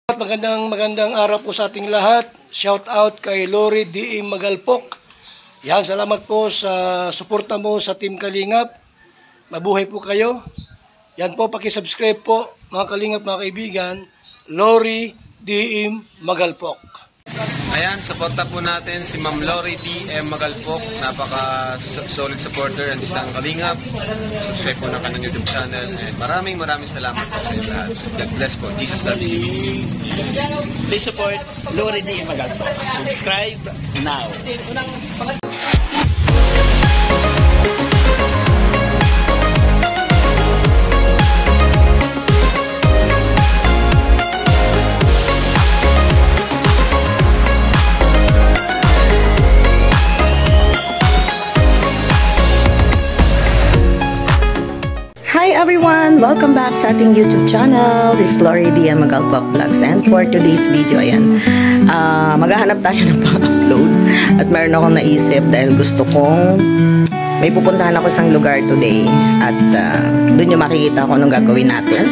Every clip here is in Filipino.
Magandang araw po sa ating lahat. Shout out kay Lori D. Magalpok. Yan, salamat po sa suporta mo sa Team Kalingap. Mabuhay po kayo. Yan po, paki-subscribe po mga Kalingap, mga kaibigan. Lori D. Magalpok. Ayan, suporta po natin si Ma'am Lori D. Magalpok. Napaka-solid supporter and isang Kalingap. Subscribe po na kanyang YouTube channel. And maraming salamat po sa inyo lahat. God bless po. Jesus loves you. Please support Lori D. Magalpok. Subscribe now. Hi everyone! Welcome back sa ating YouTube channel. This is Lori D. Magalpok Vlogs. And for today's video, ayan, maghahanap tayo ng pang-upload. At meron akong naisip dahil gusto kong may pupuntahan ako isang lugar today. At doon yung makikita ko anong gagawin natin.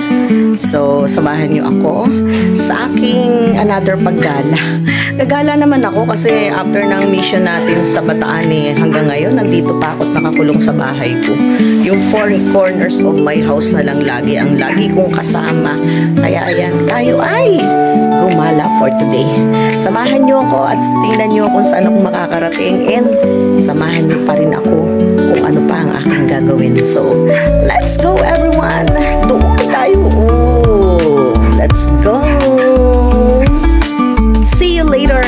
So, samahan niyo ako sa aking another paggala. Nagala naman ako kasi after ng mission natin sa Bataan hanggang ngayon, nandito pa ako at nakakulong sa bahay ko. Yung four corners of my house na lang lagi ang lagi kong kasama. Kaya ayan, tayo ay gumala for today. Samahan niyo ako at tingnan niyo kung saan ako makakarating and samahan niyo pa rin ako kung ano pa ang aking gagawin. So, let's go everyone! Doon tayo! Oh, let's go! See you later!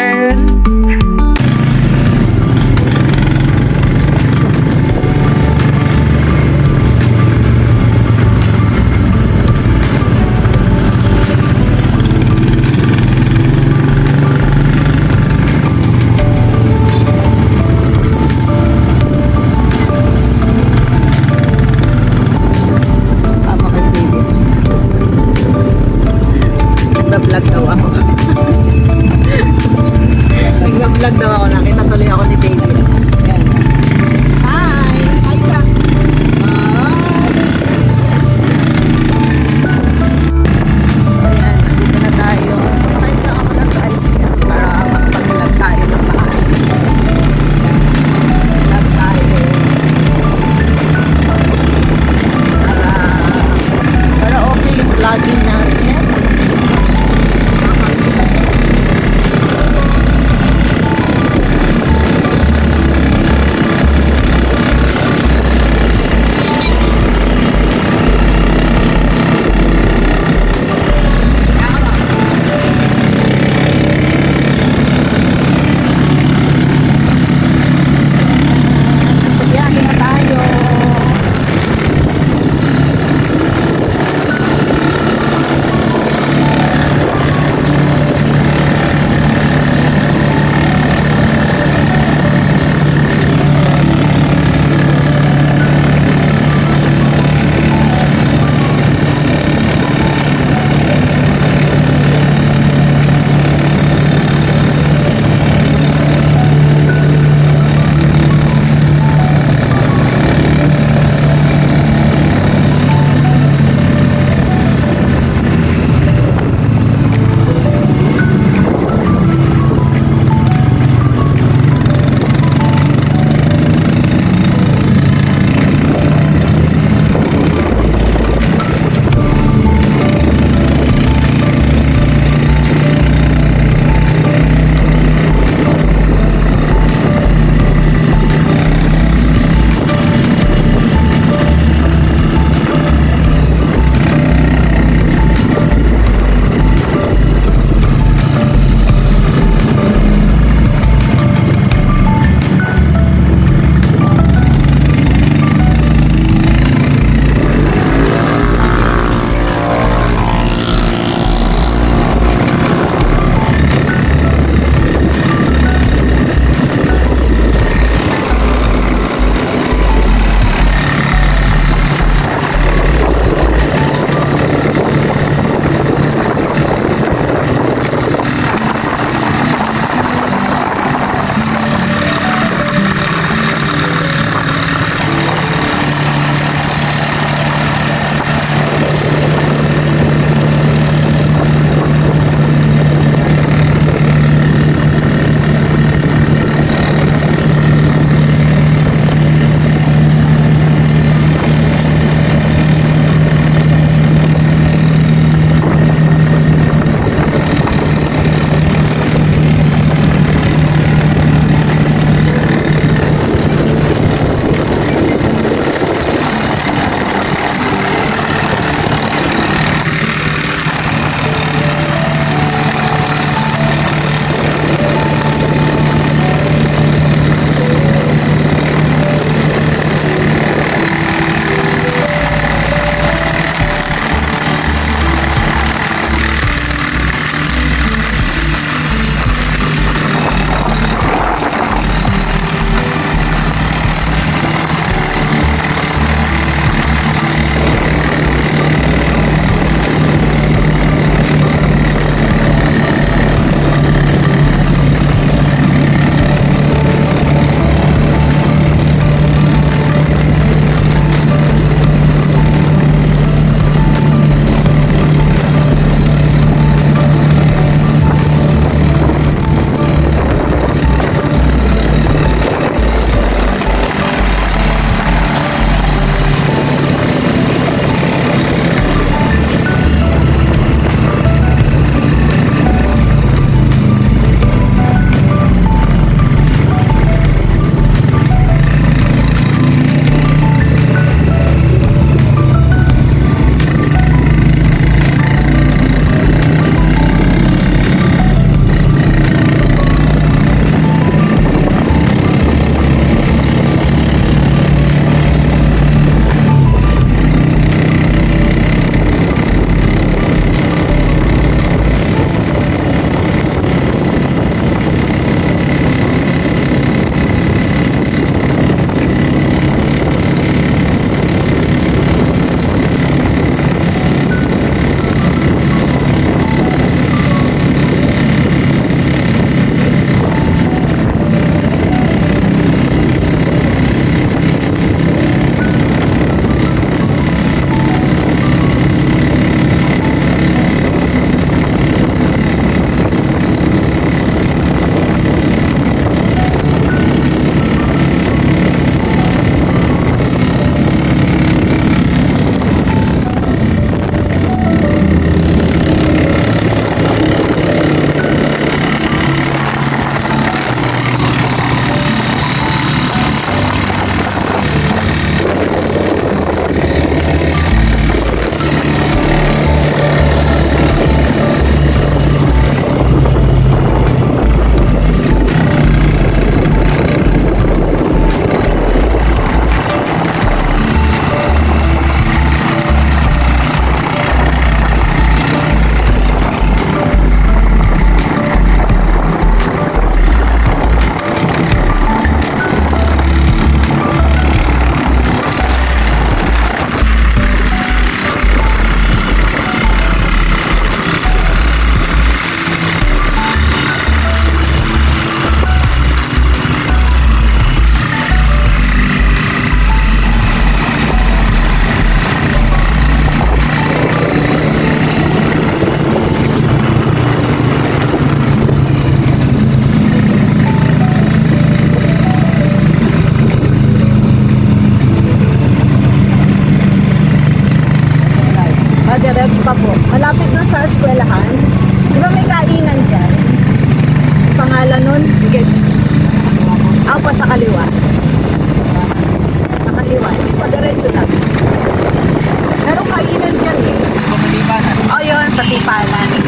Gantimpalan.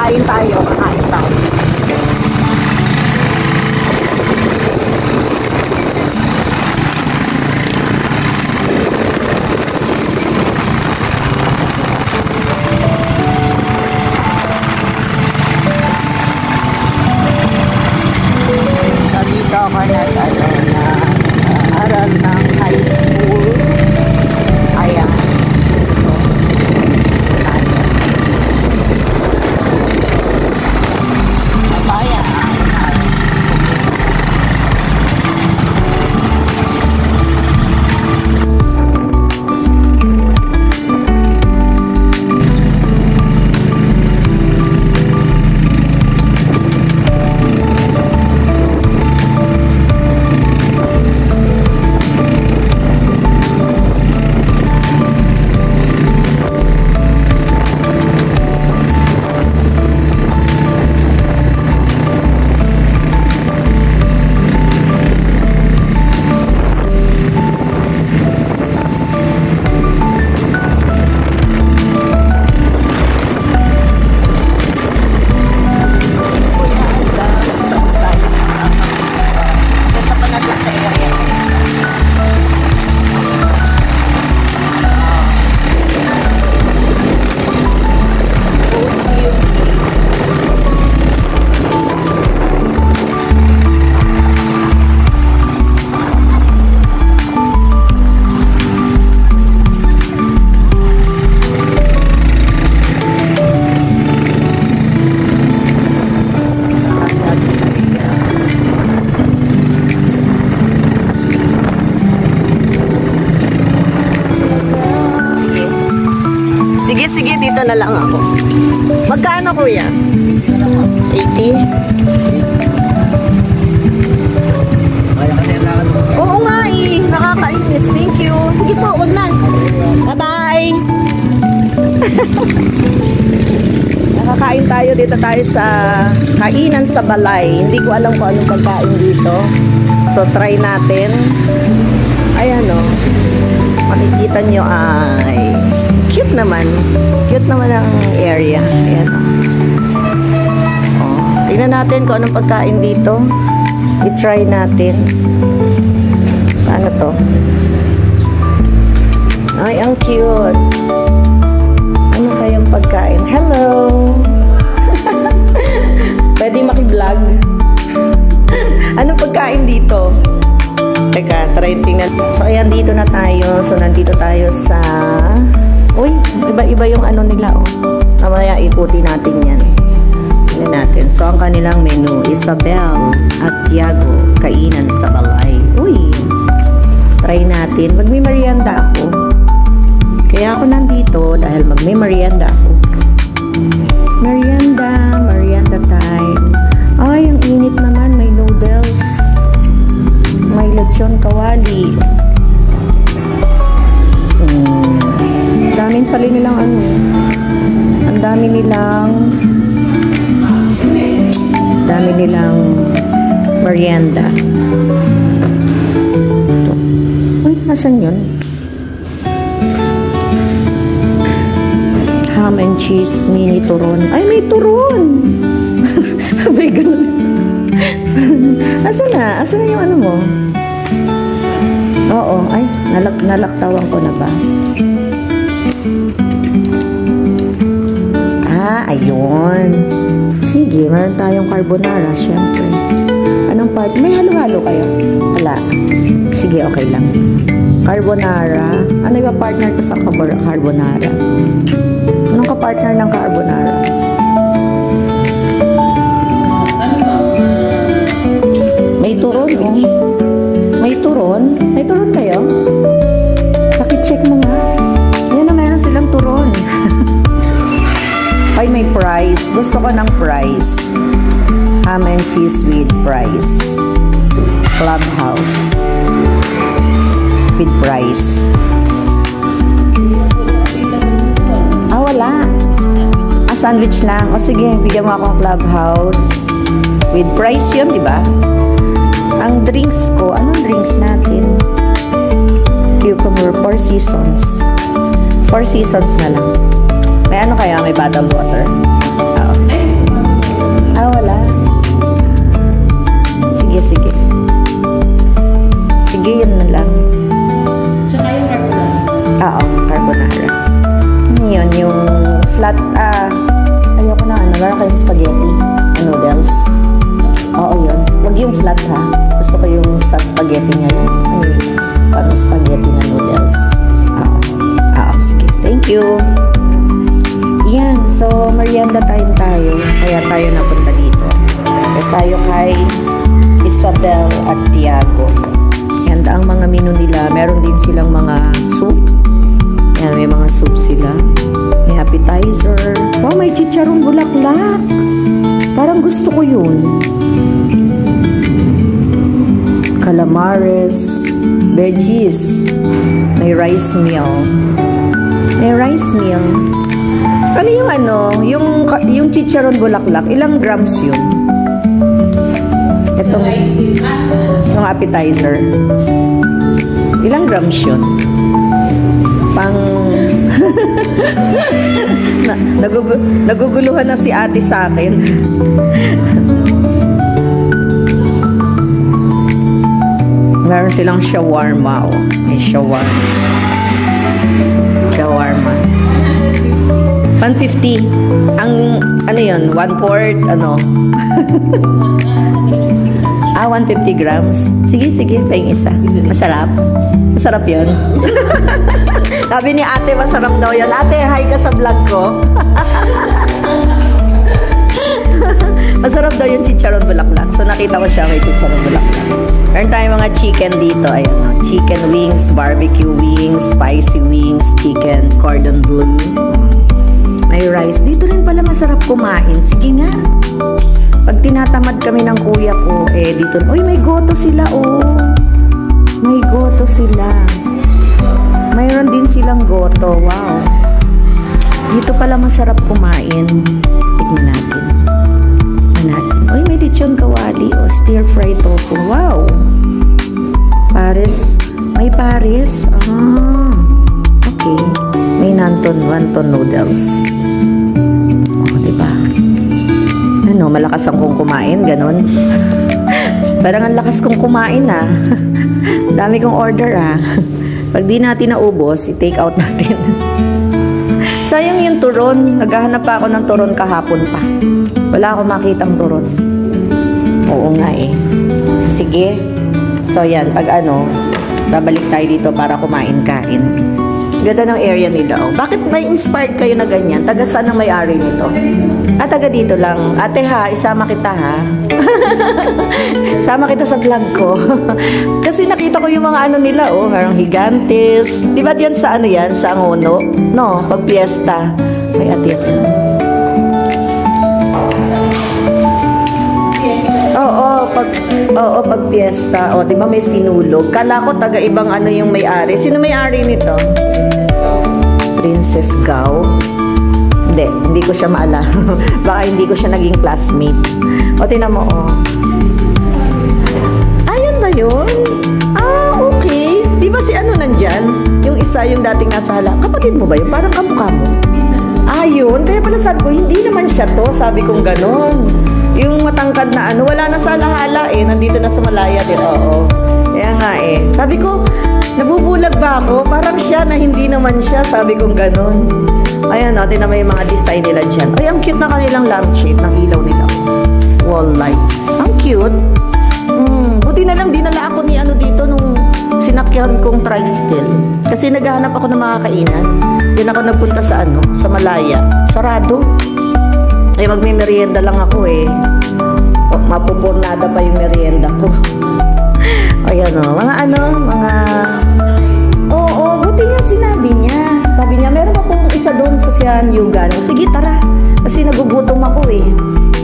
Kain tayo. So dito ako nag-aral ng high school. Ayan. Sige, dito na lang ako. Magkano, kuya? 80? Oo nga eh. Nakakainis. Thank you. Sige po, wag na. Bye-bye. Nakakain tayo. Dito tayo sa kainan sa Balay. Hindi ko alam kung anong pagkain dito. So, try natin. Ayan o. Makikita nyo ay cute naman. Cute naman ang area. Ayan o. Tingnan natin kung anong pagkain dito. I-try natin. Paano to? Ay, ang cute. Ano kayang pagkain? Hello! Pwede maki-vlog. Anong pagkain dito? Teka, try tingnan. So, ayan, dito na tayo. So, nandito tayo sa... Uy, iba-iba yung ano nila, oh. Mamaya, ikuti natin yan. Tingnan natin. So, ang kanilang menu, Isabel at Tiago, kainan sa Balay. Uy, try natin. Magme-merienda ako. Kaya ako nandito dahil magme-merienda ako. Merienda time. Ay, ang init naman. May noodles. May lechon kawali. Daming pala nilang ano. Ang dami nilang merienda. Uy, nasan yun? Ham and cheese, mini turon. Ay, may turon! May ganun. Asan na? Asan na yung ano mo? Oo. Ay, nalaktawan ko na ba? Ah, ayun. Sige, meron tayong carbonara, syempre. Anong part? May halo-halo kayo? Wala. Sige, okay lang. Carbonara. Ano yung partner ko sa carbonara? Anong ka-partner ng carbonara? May turon, oh. May turon? May turon kayo? Paki-check mo nga. Yan na, meron silang turon. Ay, may fries. Gusto ko ng fries. Ham and cheese with fries. Clubhouse. With fries. Ah, wala. Ah, sandwich lang. O sige, bigyan mo akong Clubhouse. With fries yun, di ba? Ang drinks ko, anong drinks natin? Cucumber, 4 seasons. Four Seasons na lang. May ano kaya? May bottled water? Oo. Wala. Sige, sige. Sige, yun na lang. Tsaka yung carbonara. Oo, carbonara. Yun, yung flat, ayoko na, meron kayong spaghetti, noodles. Oo, yun. Wag yung flat, ha. Gusto ko yung sa spaghetti niya yun. Ay, parang spaghetti na noodles. Oo, sige. Thank you. Yan, so, merienda time tayo. Kaya tayo napunta dito. Kaya tayo kay Isabel at Tiago. And ang mga menu nila, meron din silang mga soup. Yan, may mga soup sila. May appetizer. Wow, may chicharong bulaklak. Parang gusto ko yun. Calamares. Veggies. May rice meal. May rice meal. Ano yung ano? Yung chicharon bulaklak. Ilang grams yun? Itong appetizer. Ilang grams yun? Pang naguguluhan na si ate sa akin. Meron silang shawarma. Oh. May shawarma. Shawarma. 150. Ang ano yun? 1/4 ano? 150 grams. Sige, sige. Pahing isa. Masarap. Masarap yun. Sabi ni ate, masarap daw yan. Ate, hi ka sa vlog ko. Masarap daw yung chicharon bulaklak. So, nakita ko siya may chicharon bulaklak. Meron tayong mga chicken dito. Ayan, chicken wings, barbecue wings, spicy wings, chicken cordon bleu. May rice. Dito rin pala masarap kumain. Sige nga. Pag tinatamad kami ng kuya ko, dito, uy, may goto sila, oh. May goto sila. Mayroon din silang goto. Wow. Dito pala masarap kumain. Tignan natin. Uy, may lechon kawali, oh. Stir-fried tofu. Wow. Pares. May pares. Okay. May wonton noodles. Diba? Ano, malakas akong kumain, ganun. Parang ang lakas kong kumain, Dami kong order, Pag di natin naubos, i-take out natin. Sayang yung turon. Naghahanap pa ako ng turon kahapon pa. Wala akong makitang turon. Oo nga Sige. So yan, pag babalik tayo dito para kumain-kain. Ganda ng area nila, oh. Bakit may inspired kayo na ganyan? Taga saan ang may-ari nito? Taga dito lang. Ate isama kita Sama kita sa vlog ko. Kasi nakita ko yung mga nila, oh. Merong higantes. Di ba yan sa yan? Sa Angono? No, pag fiesta. May ati-ati. Oo, pag fiesta. O, di ba may sinulog? Kala ko taga ibang yung may-ari. Sino may-ari nito? Princess Gao. Hindi ko siya maalala. Baka hindi ko siya naging classmate. O, tinan mo, Ayun ba yun? Okay. Di ba si nandyan? Yung isa, yung dating nasa hala. Kapatid mo ba yun? Parang kamukha mo. Yun. Kaya pala sabi ko, hindi naman siya to. Sabi kong ganon. Yung matangkad na wala na sa alahala nandito na sa Malaya din. Oo. Kaya nga Sabi ko, nabubulag ba ako? Parang siya na hindi naman siya. Sabi kong ganon. Ayan natin na may mga design nila dyan. Ay, ang cute na kanilang lampshade ng ilaw nila. Wall lights. Ang cute. Buti na lang dinala ako ni dito nung sinakyan kong tricycle. Kasi naghahanap ako ng mga kainan. Diyan ako nagpunta sa sa Malaya. Sarado. Ay, magme-merienda lang ako mapupurnada pa yung merienda ko. Ayan mga buti yan sinabi niya. Sabi niya, meron akong isa doon sa Sian Yugan. Sige, tara. Kasi nagugutom ako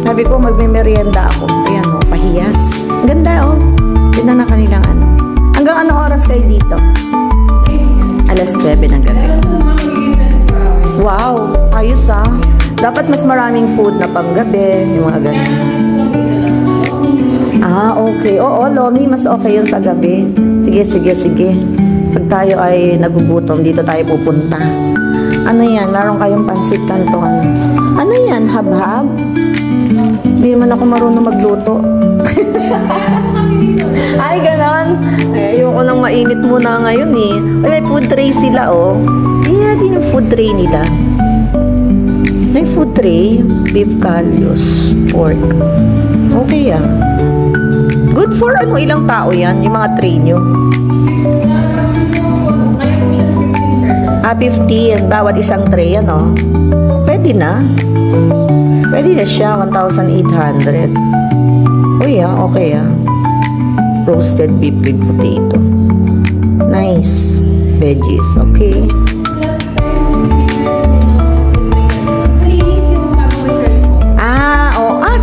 Sabi ko, magme-merienda ako. Ayan pahiyas. Ganda Ganda na kanilang Hanggang anong oras kayo dito? Alas 7 ng gabi. Wow, ayos Dapat mas maraming food na panggabi, yung mga ganun. Okay. Oo, Lomi, mas okay yun sa gabi. Sige. Pag tayo ay nagugutom, dito tayo pupunta. Ano yan? Meron kayong pansit canton. Ano yan? Hab-hab? Hindi naman ako marunong magluto. Ay, ganon. Ay, ayoko nang mainit muna ngayon eh. Ay, may food tray sila oh. Yeah, din yung food tray nila. May food tray. Beef callos. Pork. Okay ah. Good for ano, ilang tao yan? Yung mga tray nyo. 15. Bawat isang tray, ano? Pwede na. Pwede na siya. 1,800. Uy, okay roasted beef with potato. Nice. Veggies. Okay.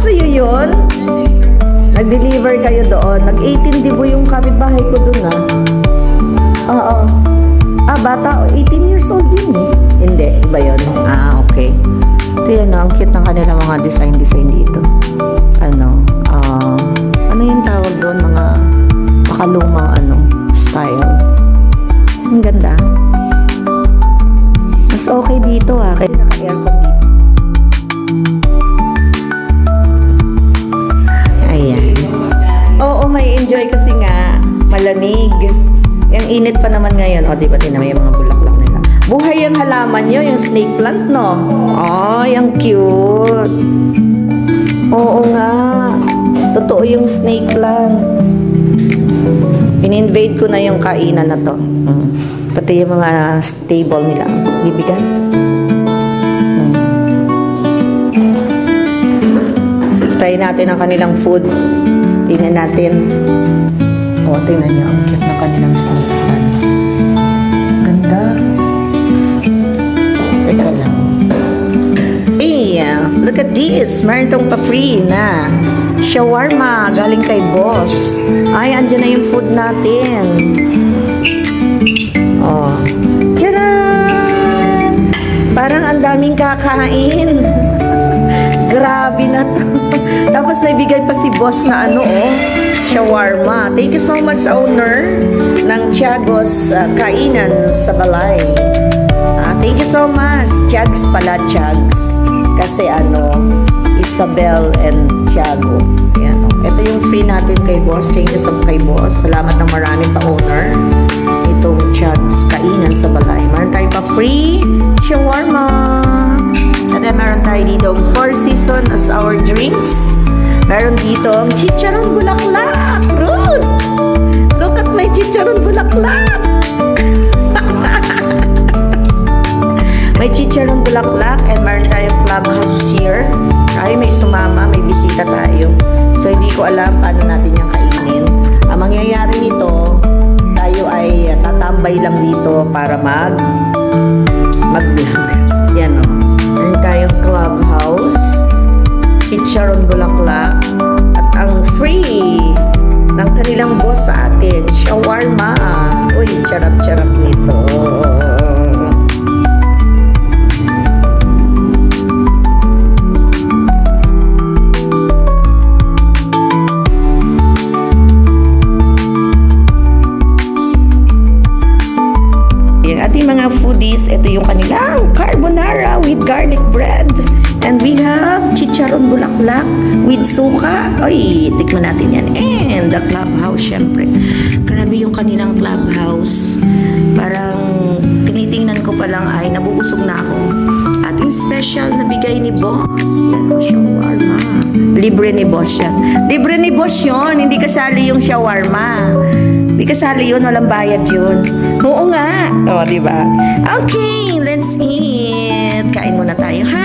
Sa'yo yun? Nag-deliver kayo doon. Nag-18 dibo yung kapitbahay ko doon Oo. Bata. 18 years old yun eh. Hindi. Iba yun. Okay. Ito yan ang cute ng kanila mga design dito. Ano yung tawag doon? Mga makalumang style. Ang ganda. Mas okay dito kasi naka-aircon dito. Oo, may enjoy kasi nga malamig. Yung init pa naman ngayon. Di ba tinamay yung mga bulaklak nila. Buhay yung halaman nyo, yung snake plant, no? Yung cute. Oo nga. Totoo yung snake plant. In-invade ko na yung kainan na to. Pati yung mga stable nila. Bibigan. Try natin ang kanilang food. Tingnan natin. Tingnan nyo. Ang cute ng kanilang snake plant. Ganda. Teka lang. Look at this. Meron tong pa-free na shawarma. Galing kay boss. Ay, andyan na yung food natin. Tcharan! Parang ang daming kakain. Grabe na to. Tapos may bigay pa si boss na shawarma. Thank you so much, owner ng Tiago's Kainan sa Balay. Thank you so much. Tiags pala, Tiags. Kasi Isabel and Tiago. Ayan, ito yung free natin kay boss. Thank you so much kay boss. Salamat ng marami sa owner. Itong Tiago's Kainan sa Balay. Meron tayong pa free shawarma. And then meron tayo dito 4 season as our drinks. Meron dito chicharon bulaklak. Rose! Look at my chicharon bulaklak! May chicharon bulaklak and meron tayong clubhouse here. Ay, may sumama, may bisita tayo. So, hindi ko alam paano natin yung kainin. Ang mangyayari nito, tayo ay tatambay lang dito para mag-vlog. Yan Meron tayong clubhouse, chicharon bulaklak, at ang free ng kanilang boss sa atin, shawarma. Uy, charap-charap nito. Ating mga foodies, ito yung kanilang carbonara with garlic bread. And we have chicharon bulaklak with suka. Oy, tikman natin yan. And the clubhouse, syempre. Grabe yung kanilang clubhouse. Parang tinitingnan ko pa lang ay nabubusog na ako. Ating special na bigay ni boss. Yan o, shawarma. Libre ni boss yan. Libre ni boss yun. Hindi kasali yung shawarma. Hindi kasali yun. Walang bayad yun. Oo nga. O, diba? Okay, let's eat. Kain muna tayo, ha?